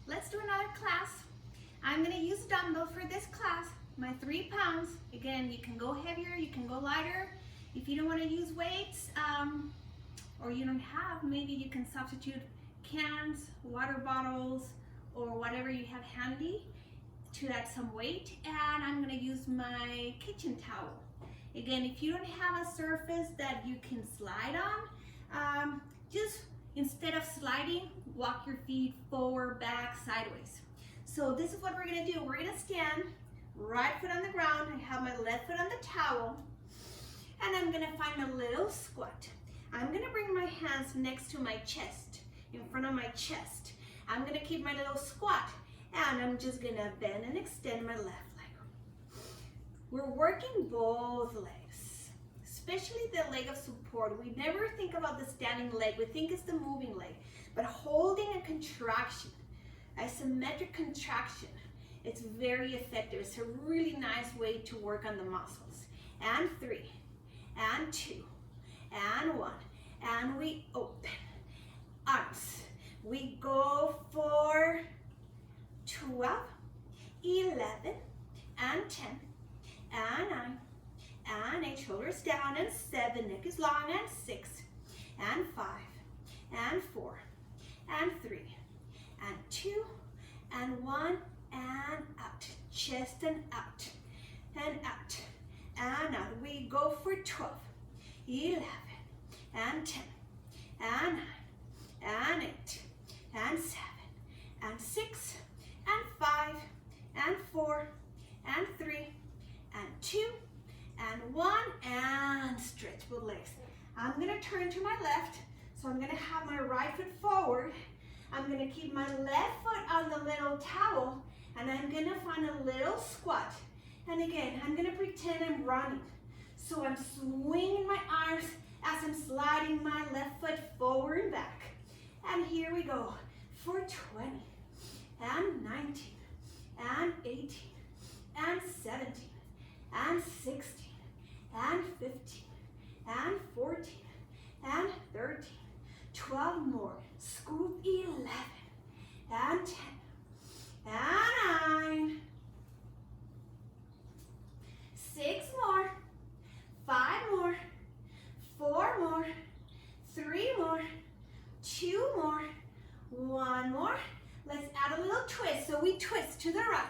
Let's do another class. I'm going to use dumbbell for this class, my 3 pounds. Again, you can go heavier, you can go lighter. If you don't want to use weights, or you don't have, maybe you can substitute cans, water bottles, or whatever you have handy to add some weight. And I'm going to use my kitchen towel. Again, if you don't have a surface that you can slide on, just instead of sliding, walk your feet forward, back, sideways. So this is what we're gonna do. We're gonna stand, right foot on the ground. I have my left foot on the towel, and I'm gonna find a little squat. I'm gonna bring my hands next to my chest, in front of my chest. I'm gonna keep my little squat, and I'm just gonna bend and extend my left leg. We're working both legs, especially the leg of support. We never think about the standing leg. We think it's the moving leg. But holding a contraction, isometric contraction, it's very effective. It's a really nice way to work on the muscles. And 3, and 2, and 1. And we open. Arms. We go for 12, 11, and 10, and 9, and 8, shoulders down, and 7, neck is long, and 6, and 5, and 4, and 3, and 2, and 1, and out. Chest and out, and out, and out. We go for 12, 11, and 10, and 9, and 8, and 7, and 6, and 5, and 4, and 3, and 2, and 1, and stretch both legs. I'm gonna turn to my left, so I'm gonna have my right foot forward. I'm gonna keep my left foot on the little towel, and I'm gonna find a little squat. And again, I'm gonna pretend I'm running. So I'm swinging my arms as I'm sliding my left foot forward and back. And here we go for 20, and 19, and 18, and 17, and 16, and 15, and 14, and 13, 12 more, scoop 11, and 10, and 9, 6 more, 5 more, 4 more, 3 more, 2 more, 1 more. Let's add a little twist. So we twist to the right,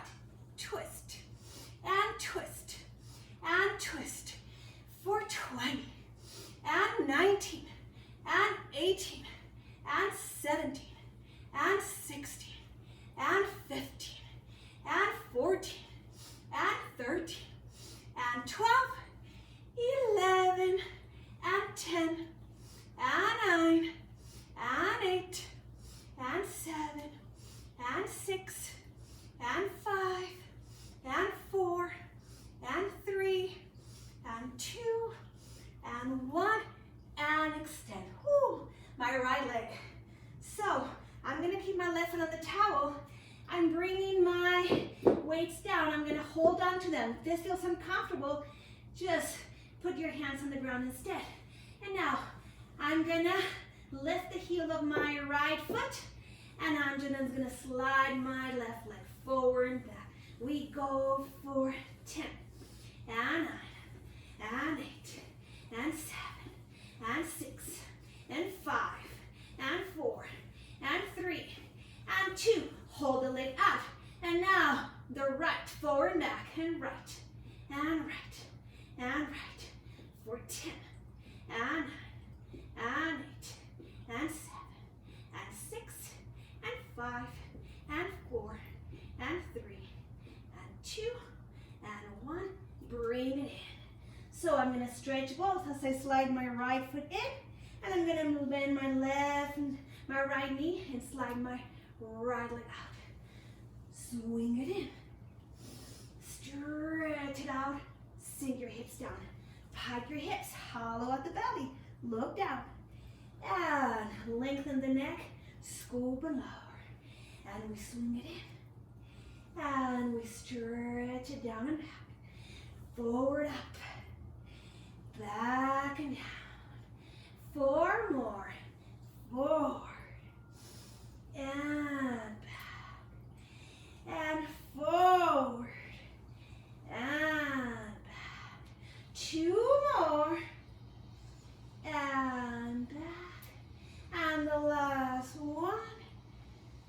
twist, and twist, and twist for 20, and 19, and 18, and 17, and 16, and 15, and 14, and 13, and 12, 11, and 10, and 9, and 8, and 7, and 6, and 5, and 4, and 3, and 2, and 1, and extend. Whew, my right leg. So I'm gonna keep my left foot on the towel. I'm bringing my weights down. I'm gonna hold on to them. If this feels uncomfortable, just put your hands on the ground instead. And now I'm gonna lift the heel of my right foot, and I'm just gonna slide my left leg forward and back. We go for 10, and 9, and 8, and 7, and 6, and 5, and 4, and 3, and 2. Hold the leg out. And now the right, forward and back, and right, and right, and right, for 10, and 9, and 8, and 7, and 6, and 5, and 4, and 3, and 2, and 1. Bring it in. So I'm gonna stretch both as I slide my right foot in, and I'm gonna bend my left and my right knee and slide my right leg out. Swing it in. Stretch it out. Sink your hips down. Pike your hips. Hollow out the belly. Look down. And lengthen the neck. Scoop and lower. And we swing it in. And we stretch it down and back. Forward up. Back and down. 4 more. Forward. And back. the last one.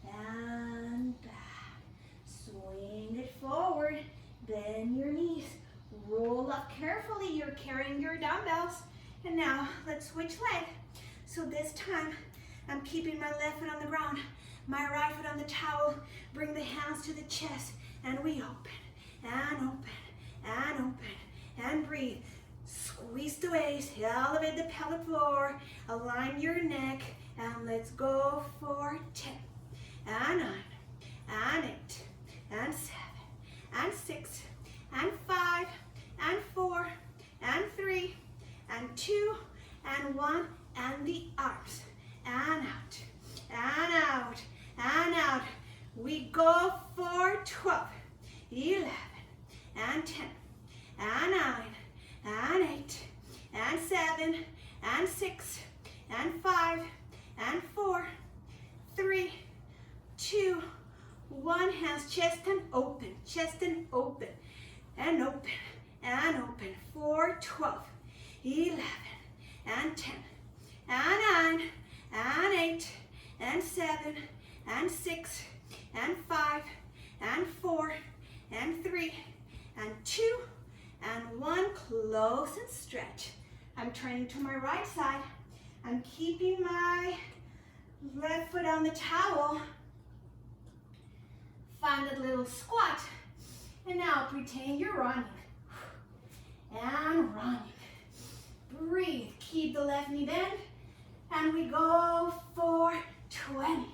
And back. Swing it forward. Bend your knees. Roll up carefully. You're carrying your dumbbells. And now let's switch leg. So this time I'm keeping my left foot on the ground, my right foot on the towel. Bring the hands to the chest and we open and open and open and breathe. Squeeze the waist, elevate the pelvic floor, align your neck, and let's go for 10 and 9 and 8 and 7 and 6 and 5 and 4 and 3 and 2 and 1, and the arms, and out, and out, and out. We go for 12, 11, and 10, and 9, and 8, and 7, and 6, and 5, and 4, 3, 2, 1. Hands chest and open, and open, and open. For 12, 11, and 10, and 9, and 8, and 7, and 6, and 5, and 4, and 3, and 2, and 1. Close and stretch. I'm turning to my right side. I'm keeping my left foot on the towel. Find a little squat. And now pretend you're running. And running. Breathe. Keep the left knee bent. And we go for 20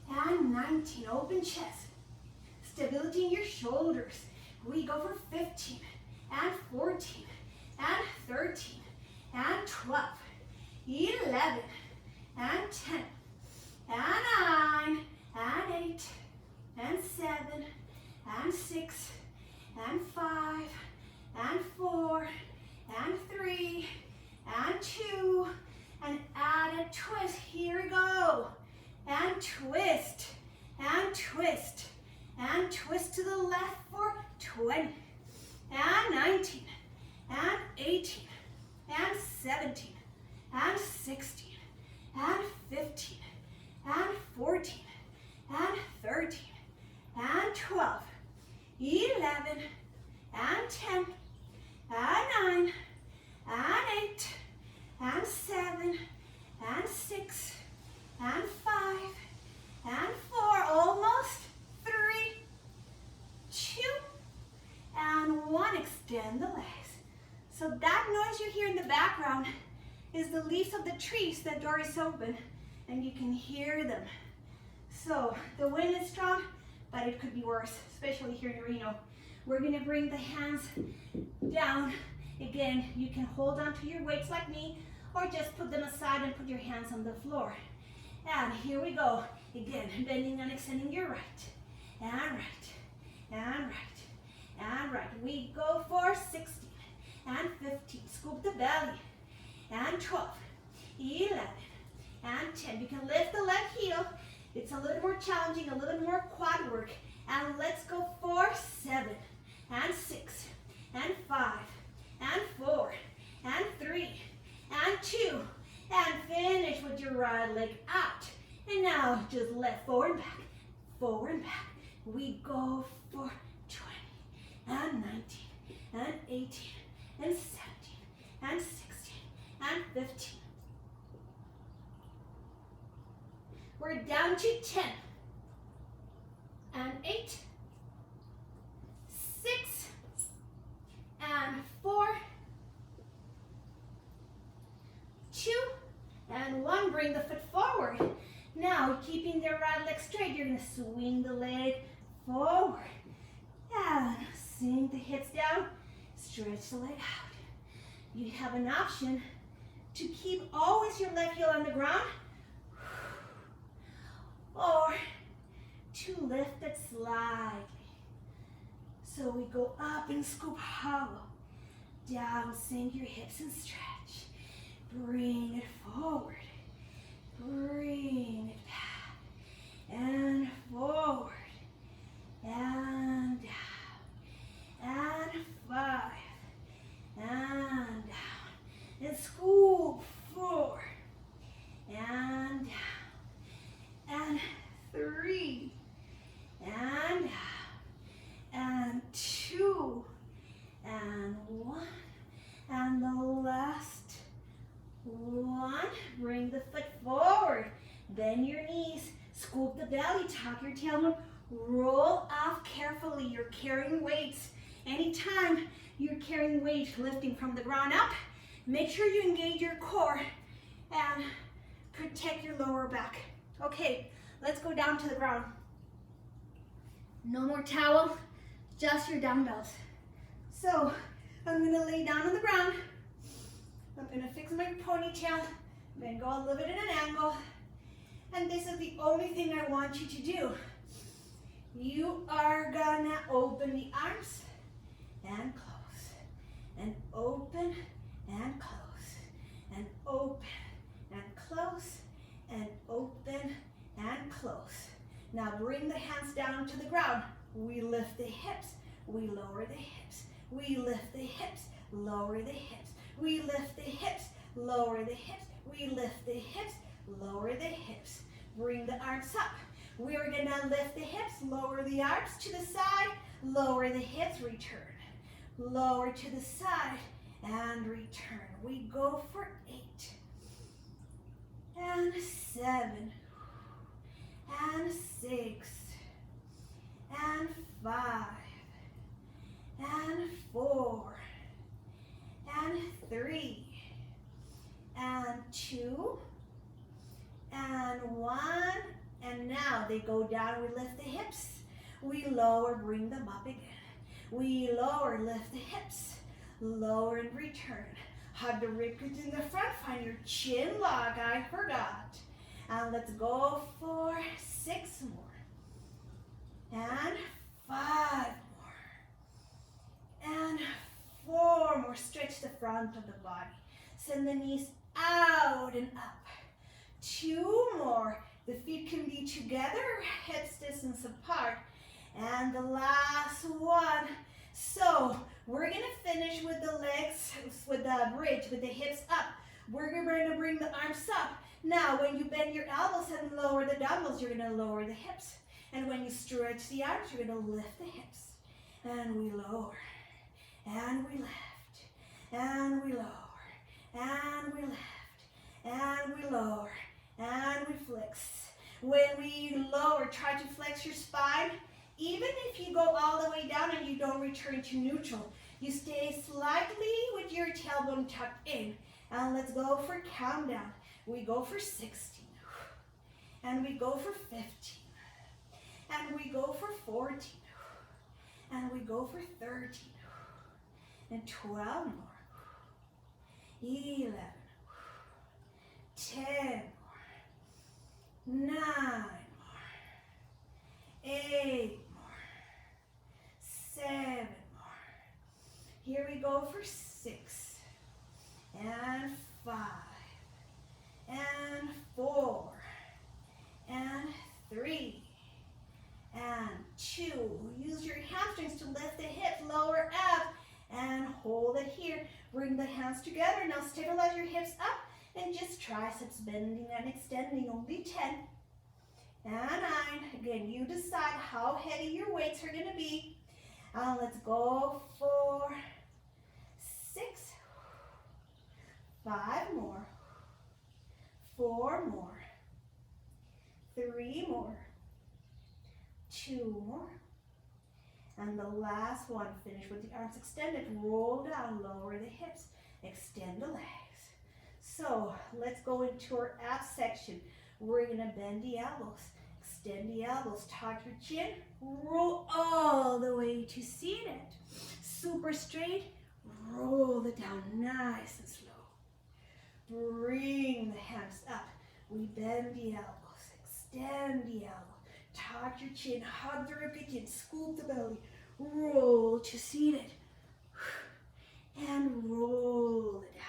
and 19. Open chest. Stability in your shoulders. We go for 15 and 14 and 13 and 12, 11 and 10 and 9 and 8 and 7 and 6 and 5 and 4 and 3 and 2, and add a twist. Here we go. And twist, and twist, and twist to the left for 20, and 19, and 18, and 17, and 16, and 15, and 14, and 13, and 12, 11, and 10, and 9, and 8, and 7, and 6, and 5, and 4, almost 3, 2, and 1. Extend the legs. So that noise you hear in the background is the leaves of the trees. The door is open and you can hear them. So the wind is strong, but it could be worse, especially here in Reno. We're gonna bring the hands down. Again, you can hold on to your weights like me, or just put them aside and put your hands on the floor. And here we go. Again, bending and extending your right, and right, and right, and right. We go for 16 and 15. Scoop the belly. And 12, 11, and 10. You can lift the left heel. It's a little more challenging, a little more quad work. And let's go for 7, and 6, and 5, and 4, and 3, and 2, and finish with your right leg out. And now just left forward and back, forward and back. We go for 20, and 19, and 18, and 17, and 16, and 15. We're down to 10, and 8, 6, and 4, 2, and 1. Bring the foot forward. Now, keeping the right leg straight, you're gonna swing the leg forward. And sink the hips down, stretch the leg out. You have an option to keep always your left heel on the ground, or to lift it slightly. So we go up and scoop hollow. Down, sink your hips and stretch. Bring it forward. Bring it back. And forward. And down. And 5. And down. And scoop forward. And down. Bend your knees, scoop the belly, tuck your tailbone, roll off carefully. You're carrying weights. Anytime you're carrying weight, lifting from the ground up, make sure you engage your core and protect your lower back. Okay, let's go down to the ground. No more towel, just your dumbbells. So I'm gonna lay down on the ground. I'm gonna fix my ponytail. I'm gonna go a little bit at an angle. And this is the only thing I want you to do. You are gonna open the arms and close, and open and close, and open and close, and open and close. Now bring the hands down to the ground. We lift the hips, we lower the hips. We lift the hips, lower the hips. We lift the hips, lower the hips. We lift the hips, lower the hips. Bring the arms up. We're gonna lift the hips, lower the arms to the side, lower the hips, return. Lower to the side and return. We go for 8 and 7 and 6 and 5 and 4 and 3 and 2 and 1, and now they go down. We lift the hips, we lower, bring them up again. We lower, lift the hips, lower and return. Hug the ribcage in the front, find your chin lock, I forgot. And let's go for 6 more, and 5 more, and 4 more. Stretch the front of the body. Send the knees out and up. 2 more. The feet can be together, hips distance apart. And the last one. So we're gonna finish with the legs, with the bridge, with the hips up. We're gonna bring the arms up. Now when you bend your elbows and lower the dumbbells, you're gonna lower the hips. And when you stretch the arms, you're gonna lift the hips. And we lower, and we lift, and we lower, and we lift, and we lower, and we flex. When we lower, try to flex your spine. Even if you go all the way down and you don't return to neutral, you stay slightly with your tailbone tucked in. And let's go for countdown. We go for 16, and we go for 15, and we go for 14, and we go for 13, and 12 more, 11, 10 more, 9 more, 8 more, 7 more. Here we go for 6, and 5, and 4, and 3, and 2. Use your hamstrings to lift the hips, lower up, and hold it here. Bring the hands together. Now stabilize your hips up, and just triceps bending and extending. Only 10, and 9. Again, you decide how heavy your weights are gonna be. And let's go for 6, 5 more, 4 more, 3 more, 2 more, and the last one. Finish with the arms extended. Roll down, lower the hips, extend the legs. So let's go into our abs section. We're gonna bend the elbows, extend the elbows, tuck your chin, roll all the way to seated. Super straight, roll it down nice and slow. Bring the hands up. We bend the elbows, extend the elbow, tuck your chin, hug the ribcage, scoop the belly, roll to seated, and roll it down.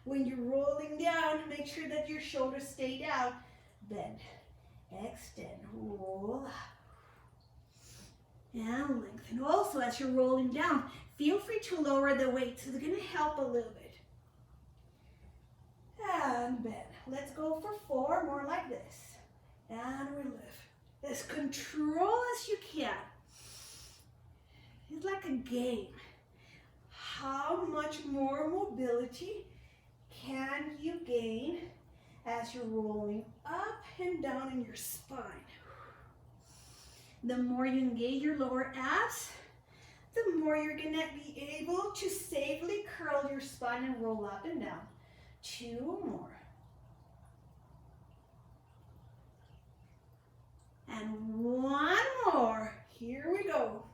When you're rolling down, make sure that your shoulders stay down. Bend, extend, roll up, and lengthen. Also, as you're rolling down, feel free to lower the weight. So it's going to help a little bit. And bend. Let's go for 4 more like this. And we lift. As control as you can. It's like a game. How much more mobility can you gain as you're rolling up and down in your spine. The more you engage your lower abs, the more you're gonna be able to safely curl your spine and roll up and down. 2 more. And 1 more. Here we go.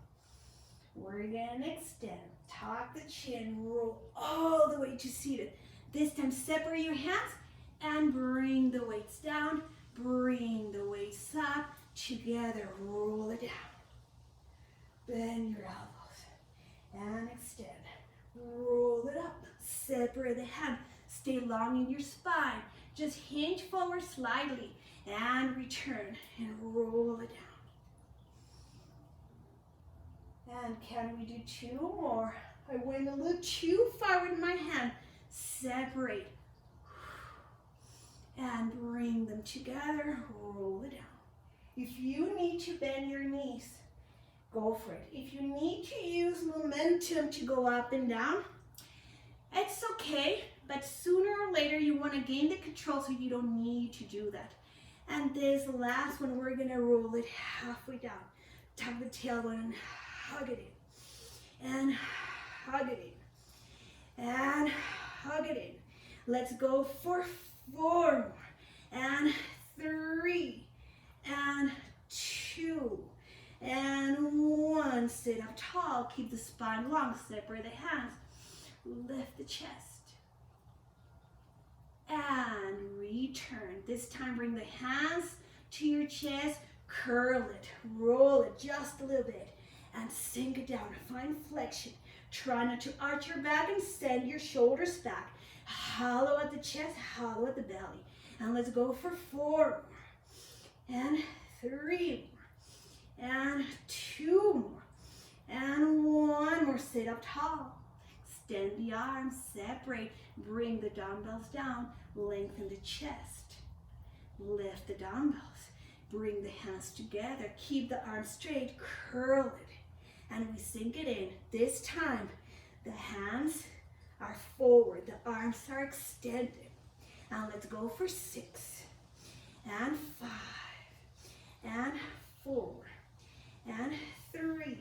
We're gonna extend. Tuck the chin, roll all the way to seated. This time separate your hands and bring the weights down. Bring the weights up. Together, roll it down. Bend your elbows and extend. Roll it up. Separate the hand. Stay long in your spine. Just hinge forward slightly and return and roll it down. And can we do 2 more? I went a little too far with my hand. Separate and bring them together. Roll it down. If you need to bend your knees, go for it. If you need to use momentum to go up and down, it's okay, but sooner or later you want to gain the control so you don't need to do that. And this last one, we're gonna roll it halfway down. Tuck the tailbone and hug it in. And hug it in. And hug it in. Let's go for 4 more. And 3. And 2. And 1. Sit up tall. Keep the spine long. Separate the hands. Lift the chest. And return. This time bring the hands to your chest. Curl it. Roll it just a little bit. And sink it down. Find flexion. Try not to arch your back and send your shoulders back. Hollow at the chest. Hollow at the belly. And let's go for 4 more. And 3 more. And 2 more. And 1 more. Sit up tall. Extend the arms, separate, bring the dumbbells down, lengthen the chest. Lift the dumbbells, bring the hands together, keep the arms straight, curl it, and we sink it in. This time, the hands are forward, the arms are extended. And let's go for 6, and 5, and 4, and 3,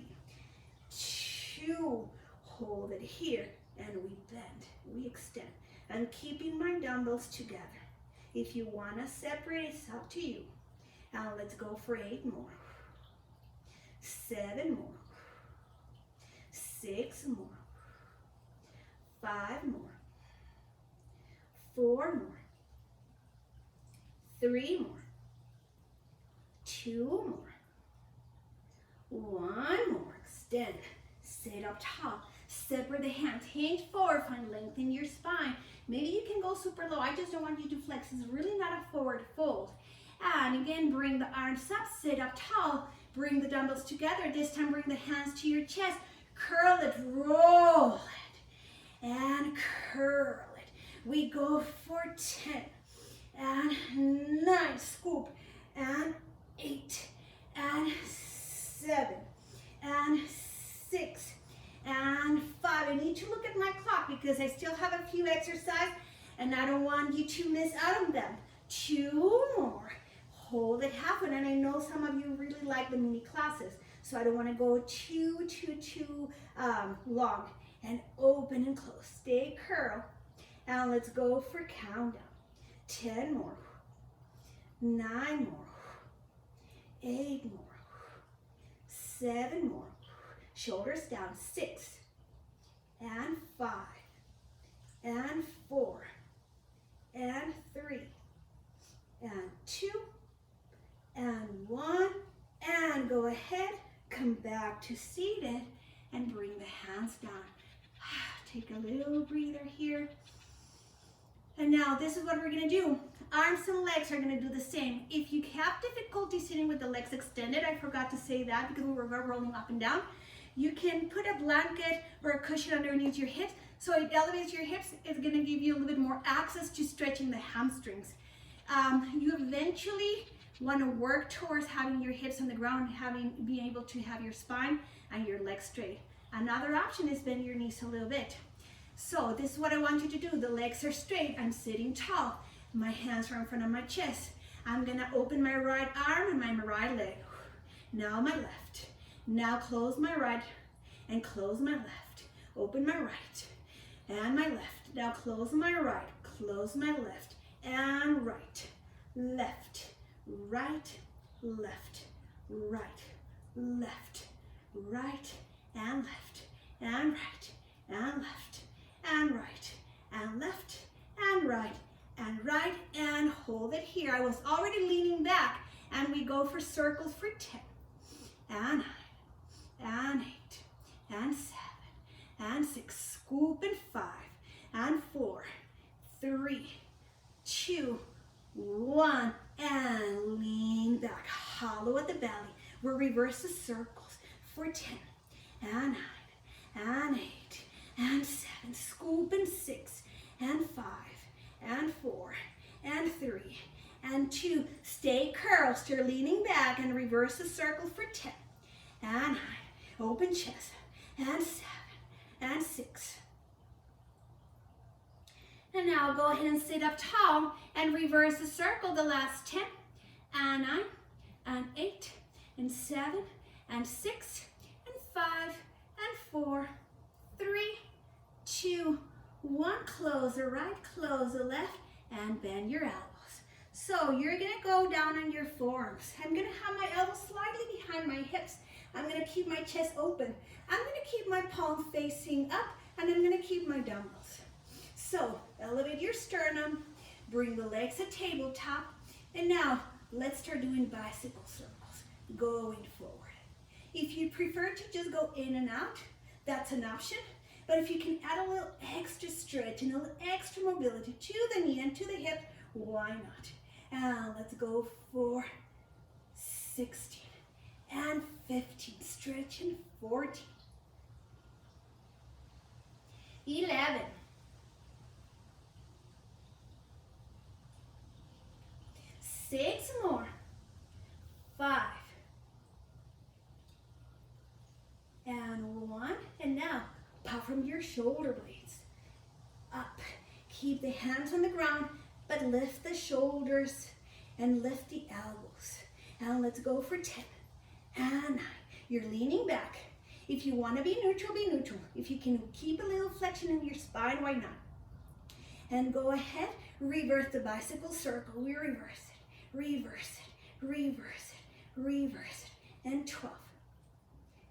2, hold it here, and we bend, we extend. And keeping my dumbbells together. If you want to separate, it's up to you. Now let's go for 8 more. 7 more. 6 more. 5 more. 4 more. 3 more. 2 more. 1 more. Extend. Sit up tall. Separate the hands. Hinge forward. Find length in your spine. Maybe you can go super low. I just don't want you to flex. It's really not a forward fold. And again, bring the arms up. Sit up tall. Bring the dumbbells together. This time, bring the hands to your chest. Curl it. Roll it. And curl it. We go for 10. And 9. Scoop. And 8. And 7. And 6. And 5. I need to look at my clock because I still have a few exercises and I don't want you to miss out on them. 2 more. Hold it halfway. And I know some of you really like the mini classes, so I don't want to go too long. And open and close. Stay curl. And let's go for countdown. 10 more. 9 more. 8 more. 7 more. Shoulders down. 6 and 5 and 4 and 3 and 2 and 1, and go ahead, come back to seated and bring the hands down. Take a little breather here. And now this is what we're gonna do. Arms and legs are gonna do the same. If you have difficulty sitting with the legs extended, I forgot to say that because we were rolling up and down, you can put a blanket or a cushion underneath your hips so it elevates your hips. It's gonna give you a little bit more access to stretching the hamstrings. You eventually wanna work towards having your hips on the ground, being able to have your spine and your legs straight. Another option is bend your knees a little bit. So this is what I want you to do. The legs are straight, I'm sitting tall. My hands are in front of my chest. I'm gonna open my right arm and my right leg. Now my left. Now close my right and close my left. Open my right and my left. Now close my right, close my left and right. Left, right, left, right, left, right, and left, and right, and left, and right, and left, and right, and right, and hold it here. I was already leaning back, and we go for circles for 10, and 9, and 8, and 7, and 6, scoop in 5, and 4, 3, 2, 1, and lean back, hollow at the belly. We'll reverse the circles for 10, and 9, and 8, and 7, scoop in 6, and 5, and 4, and 3, and 2. Stay curled, still leaning back, and reverse the circle for 10, and 9, open chest, and 7, and 6. And now go ahead and sit up tall and reverse the circle the last 10, and 9, and 8, and 7, and 6, and 5, and 4, 3, 2, 1. Close the right, close the left, and bend your elbows. So you're gonna go down on your forearms. I'm gonna have my elbows slightly behind my hips. I'm gonna keep my chest open. I'm gonna keep my palm facing up, and I'm gonna keep my dumbbells. So elevate your sternum, bring the legs to tabletop, and now let's start doing bicycle circles, going forward. If you prefer to just go in and out, that's an option. But if you can add a little extra stretch and a little extra mobility to the knee and to the hip, why not? And let's go for 16 and 15, stretching 14, 11, 6 more, 5, and 1, and now pop from your shoulder blades up. Keep the hands on the ground, but lift the shoulders and lift the elbows. And let's go for 10 and 9. You're leaning back. If you want to be neutral, be neutral. If you can keep a little flexion in your spine, why not? And go ahead, reverse the bicycle circle. We reverse it, reverse it, reverse it, reverse it, and 12.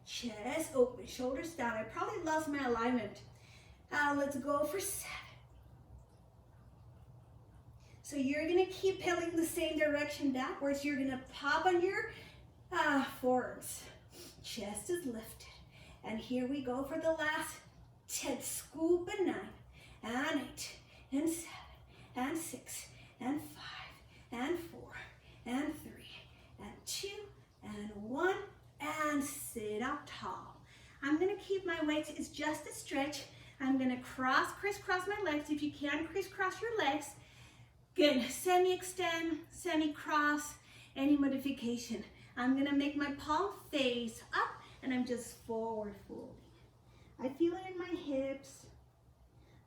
Chest open, shoulders down. I probably lost my alignment. Let's go for 7. So you're gonna keep pedaling the same direction backwards. You're gonna pop on your forearms. Chest is lifted. And here we go for the last 10. Scoop and 9, and 8, and 7, and 6, and 5, and 4, and 3, and 2, and 1, and sit up tall. I'm gonna keep my weights, it's just a stretch. I'm gonna crisscross my legs. If you can, crisscross your legs. Good, semi-extend, semi-cross, any modification. I'm gonna make my palm face up, and I'm just forward folding. I feel it in my hips.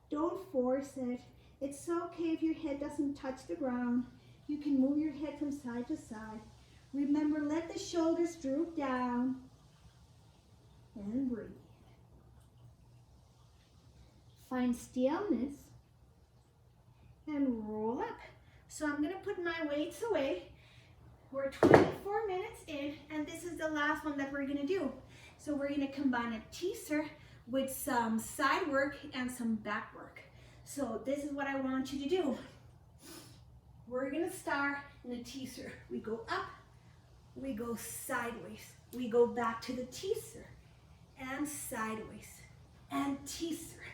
Don't force it. It's okay if your head doesn't touch the ground. You can move your head from side to side. Remember, let the shoulders droop down and breathe. Find stillness and roll up. So I'm gonna put my weights away. We're 24 minutes in, and this is the last one that we're gonna do. So we're gonna combine a teaser with some side work and some back work. So this is what I want you to do. We're gonna start in a teaser. We go up, we go sideways, we go back to the teaser, and sideways, and teaser,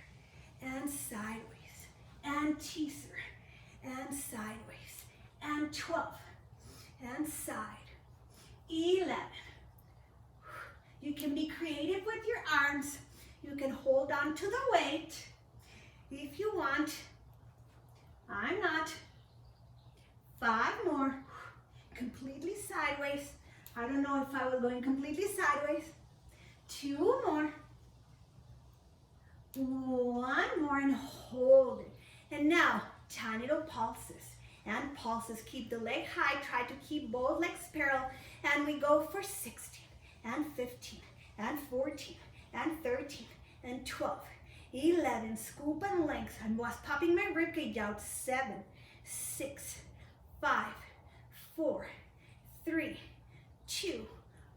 and sideways, and teaser, and sideways, and 12, and side, 11. You can be creative with your arms. You can hold on to the weight if you want. I'm not. 5 more. Completely sideways. I don't know if I was going completely sideways. 2 more. 1 more, and hold it. And now, tiny little pulses. and pulses. Keep the leg high. Try to keep both legs parallel. And we go for 16 and 15 and 14 and 13 and 12, 11. Scoop and length. I was popping my ribcage out. 7, 6, 5, 4, 3, 2,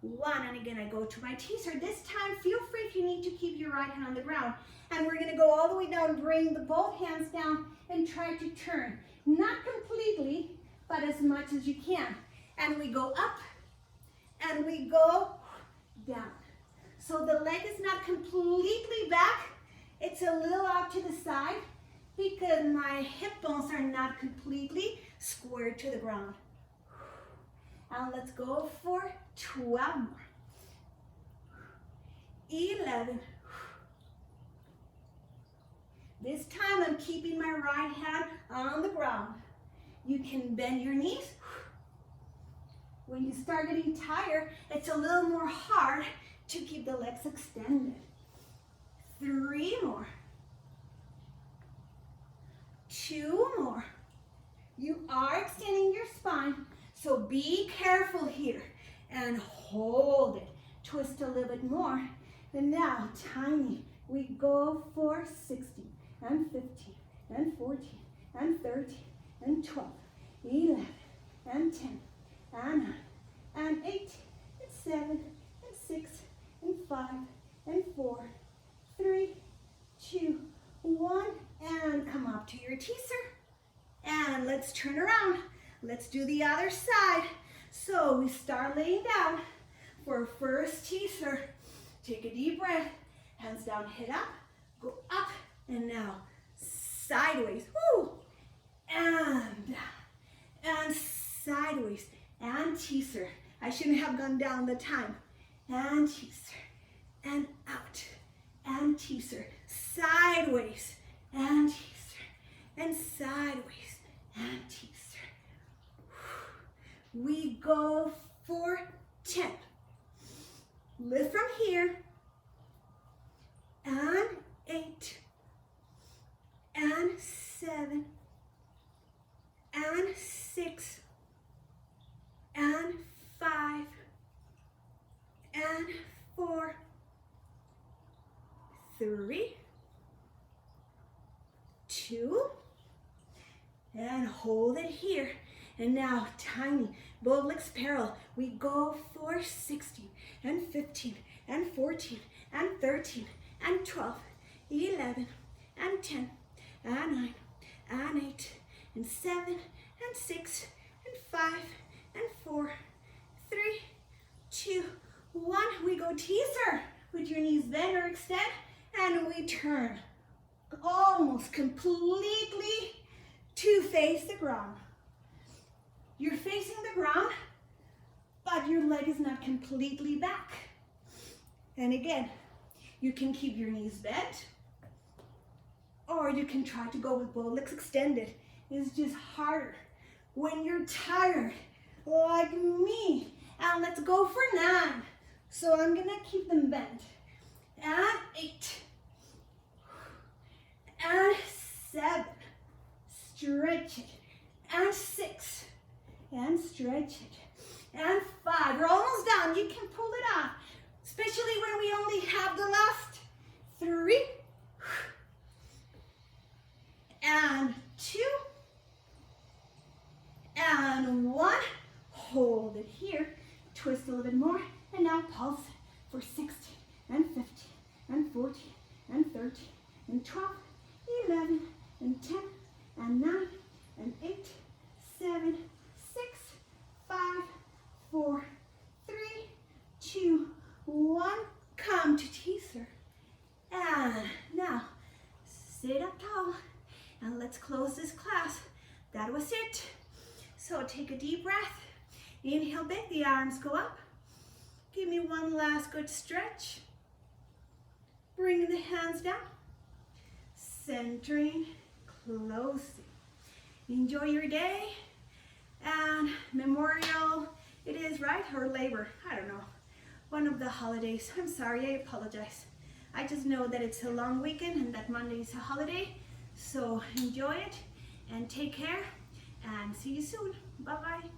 1. And again, I go to my teaser. This time, feel free if you need to keep your right hand on the ground. And we're going to go all the way down. Bring the both hands down and try to turn. Not completely, but as much as you can. And we go up and we go down. So the leg is not completely back. It's a little out to the side because my hip bones are not completely squared to the ground. And let's go for 12 more. 11. This time I'm keeping my right hand on the ground. You can bend your knees. When you start getting tired, it's a little more hard to keep the legs extended. 3 more. 2 more. You are extending your spine, so be careful here and hold it. Twist a little bit more. And now, tiny. We go for 16 and 15 and 14 and 13 and 12, 11 and 10 and 9 and 8 and 7 and 6 and 5 and 4, 3, 2, 1, and come up to your teaser. And let's turn around. Let's do the other side. So we start laying down for first teaser. Take a deep breath. Hands down, head up, go up, and now sideways. Woo! And down, and sideways, and teaser. I shouldn't have gone down the time. And teaser, and out, and teaser. Sideways, and teaser, and sideways, and teaser. We go for 10. Lift from here, and 8, and 7, and 6, and 5, and 4, 3, 2, and hold it here. And now, tiny, both legs parallel. We go for 16, and 15, and 14, and 13, and 12, 11, and 10, and 9, and 8, and 7, and 6, and 5, and 4, 3, 2, 1. We go teaser with your knees bent or extend, and we turn almost completely to face the ground. You're facing the ground, but your leg is not completely back. And again, you can keep your knees bent, or you can try to go with both legs extended. It's just harder when you're tired, like me. And let's go for 9. So I'm gonna keep them bent. And 8. And 7. Stretch it. And 6. And stretch it. And 5. We're almost done. You can pull it off, especially when we only have the last 3. And 2. And 1. Hold it here. Twist a little bit more. And now pulse for 16 and 15 and 14 and 13 and 12, 11 and 10 and 9 and 8, 7, 6, 5, 4, 3, 2, 1. Come to teaser. And now sit up tall. And let's close this class. That was it. So take a deep breath. Inhale big, the arms go up. Give me one last good stretch. Bring the hands down. Centering, closing. Enjoy your day. And Memorial, it is, right? Or Labor, I don't know. One of the holidays. I'm sorry, I apologize. I just know that it's a long weekend and that Monday is a holiday. So enjoy it and take care. and see you soon. Bye-bye.